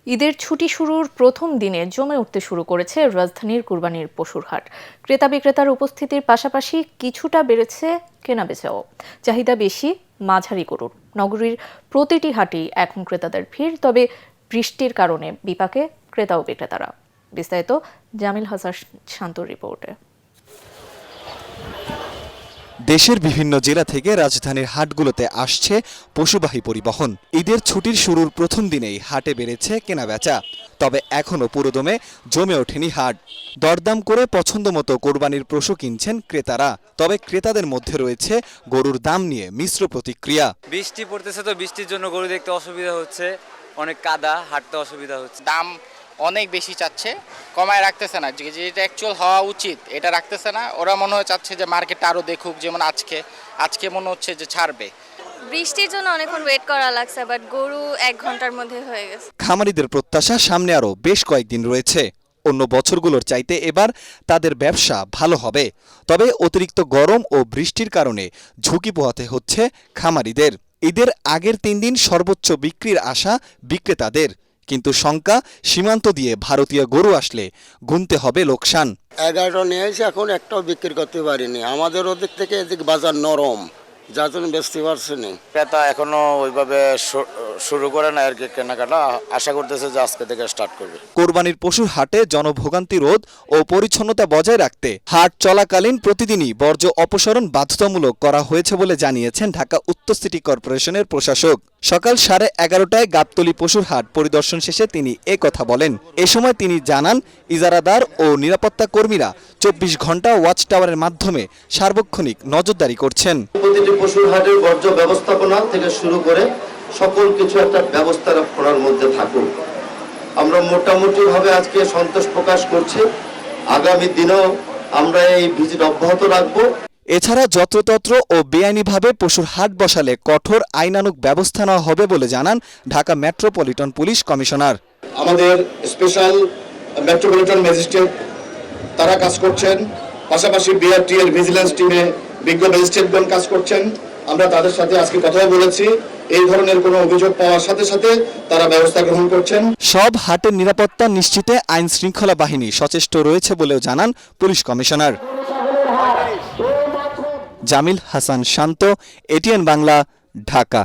ঈদের ছুটি শুরুর প্রথম দিনে জমে উঠতে শুরু করেছে রাজধানীর কুরবানির পশুর হাট। ক্রেতা বিক্রেতার উপস্থিতির পাশাপাশি কিছুটা বেড়েছে কেনাবেচাও। চাহিদা বেশি মাঝারি গরুর। নগরীর প্রতিটি হাটেই এখন ক্রেতাদের ভিড়, তবে বৃষ্টির কারণে বিপাকে ক্রেতা ও বিক্রেতারা। বিস্তারিত জামিল হাসান শান্তর রিপোর্টে। দেশের বিভিন্ন জেলা থেকে রাজধানীর হাটগুলোতে আসছে পশুবাহী পরিবহন। ঈদের ছুটির শুরুর প্রথম দিনেই হাটে বেড়েছে কেনাবেচা, তবে এখনও পুরোদমে জমে ওঠেনি হাট। দরদাম করে পছন্দমতো কোরবানির পশু কিনছেন ক্রেতারা, তবে ক্রেতাদের মধ্যে রয়েছে গরুর দাম নিয়ে মিশ্র প্রতিক্রিয়া। বৃষ্টি পড়তেছে, তো বৃষ্টির জন্য গরু দেখতে অসুবিধা হচ্ছে, অনেক কাদা, হাঁটতে অসুবিধা হচ্ছে। দাম অনেক বেশি চাচ্ছে, কমায় রাখতেছে না, যেটা অ্যাকচুয়াল হওয়া উচিত এটা রাখতেছে না। ওরা মনে হয় চাচ্ছে যে মার্কেটটা আরও দেখুক, যেমন আজকে মনে হচ্ছে যে ছাড়বে। বৃষ্টির জন্য অনেকক্ষণ ওয়েট করা লাগছে, বাট গরু 1 ঘন্টার মধ্যে হয়ে গেছে। খামারিদের প্রত্যাশা সামনে আরও বেশ কয়েকদিন রয়েছে। অন্য বছরগুলোর চাইতে এবার তাদের ব্যবসা ভালো হবে, তবে অতিরিক্ত গরম ও বৃষ্টির কারণে ঝুঁকি পোহাতে হচ্ছে খামারিদের। ঈদের আগের 3 দিন সর্বোচ্চ বিক্রির আশা বিক্রেতাদের, কিন্তু শঙ্কা সীমান্ত দিয়ে ভারতীয় গরু আসলে গুনতে হবে লোকসান। 11টা নিয়ে এসে এখন একটাও বিক্রি করতে পারিনি। আমাদের ওদিক থেকে এদিক বাজার নরম, যার জন্য বেচতে পারছি না। ক্রেতা এখনো ওইভাবে শুরু করে না আর কি কেনাকাটা। আশা করতেছে যে আজকে থেকে স্টার্ট করবে। কোরবানির পশুর হাটে জনভোগান্তি রোধ ও পরিচ্ছন্নতা বজায় রাখতে হাট চলাকালীন প্রতিদিনই বর্জ্য অপসারণ বাধ্যতামূলক করা হয়েছে বলে জানিয়েছেন ঢাকা উত্তর সিটি কর্পোরেশনের প্রশাসক। সকাল 11:30টায় গাবতলী পশুর হাট পরিদর্শন শেষে তিনি কথা বলেন। এ সময় তিনি জানান, ইজারাদার ও নিরাপত্তা কর্মীরা 24 ঘন্টা ওয়াচ টাওয়ারের মাধ্যমে সার্বক্ষণিক নজরদারি করছেন। প্রতিটি পশুর হাটের বর্জ্য ব্যবস্থাপনা থেকে শুরু করে সকল কিছু একটা ব্যবস্থাপনার মধ্যে থাকুক। আমরা মোটামুটি ভাবে আজকে সন্তোষ প্রকাশ করছি। আগামী দিনেও আমরা এই ভিজিট অব্যাহত রাখবো। এছাড়া যত্রতত্র ও বেআইনিভাবে পশুর হাট বসালে কঠোর আইনানুগ ব্যবস্থা নেওয়া হবে বলে জানান ঢাকা মেট্রোপলিটন পুলিশ কমিশনার। আমাদের স্পেশাল মেট্রোপলিটন ম্যাজিস্ট্রেট তারা কাজ করছেন, পাশাপাশি বিআরটি এর ভিজিলেন্স টিমে বিজ্ঞ ম্যাজিস্ট্রেটগণ কাজ করছেন। আমরা তাদের সাথে আজকে কথা বলেছি, এই ধরনের কোনো অভিযোগ পাওয়ার সাথে সাথে তারা ব্যবস্থা গ্রহণ করছেন। সব হাটের নিরাপত্তা নিশ্চিতে আইন শৃঙ্খলা বাহিনী সচেষ্ট রয়েছে বলেও জানান পুলিশ কমিশনার। জামিল হাসান শান্ত, এটিএন বাংলা, ঢাকা।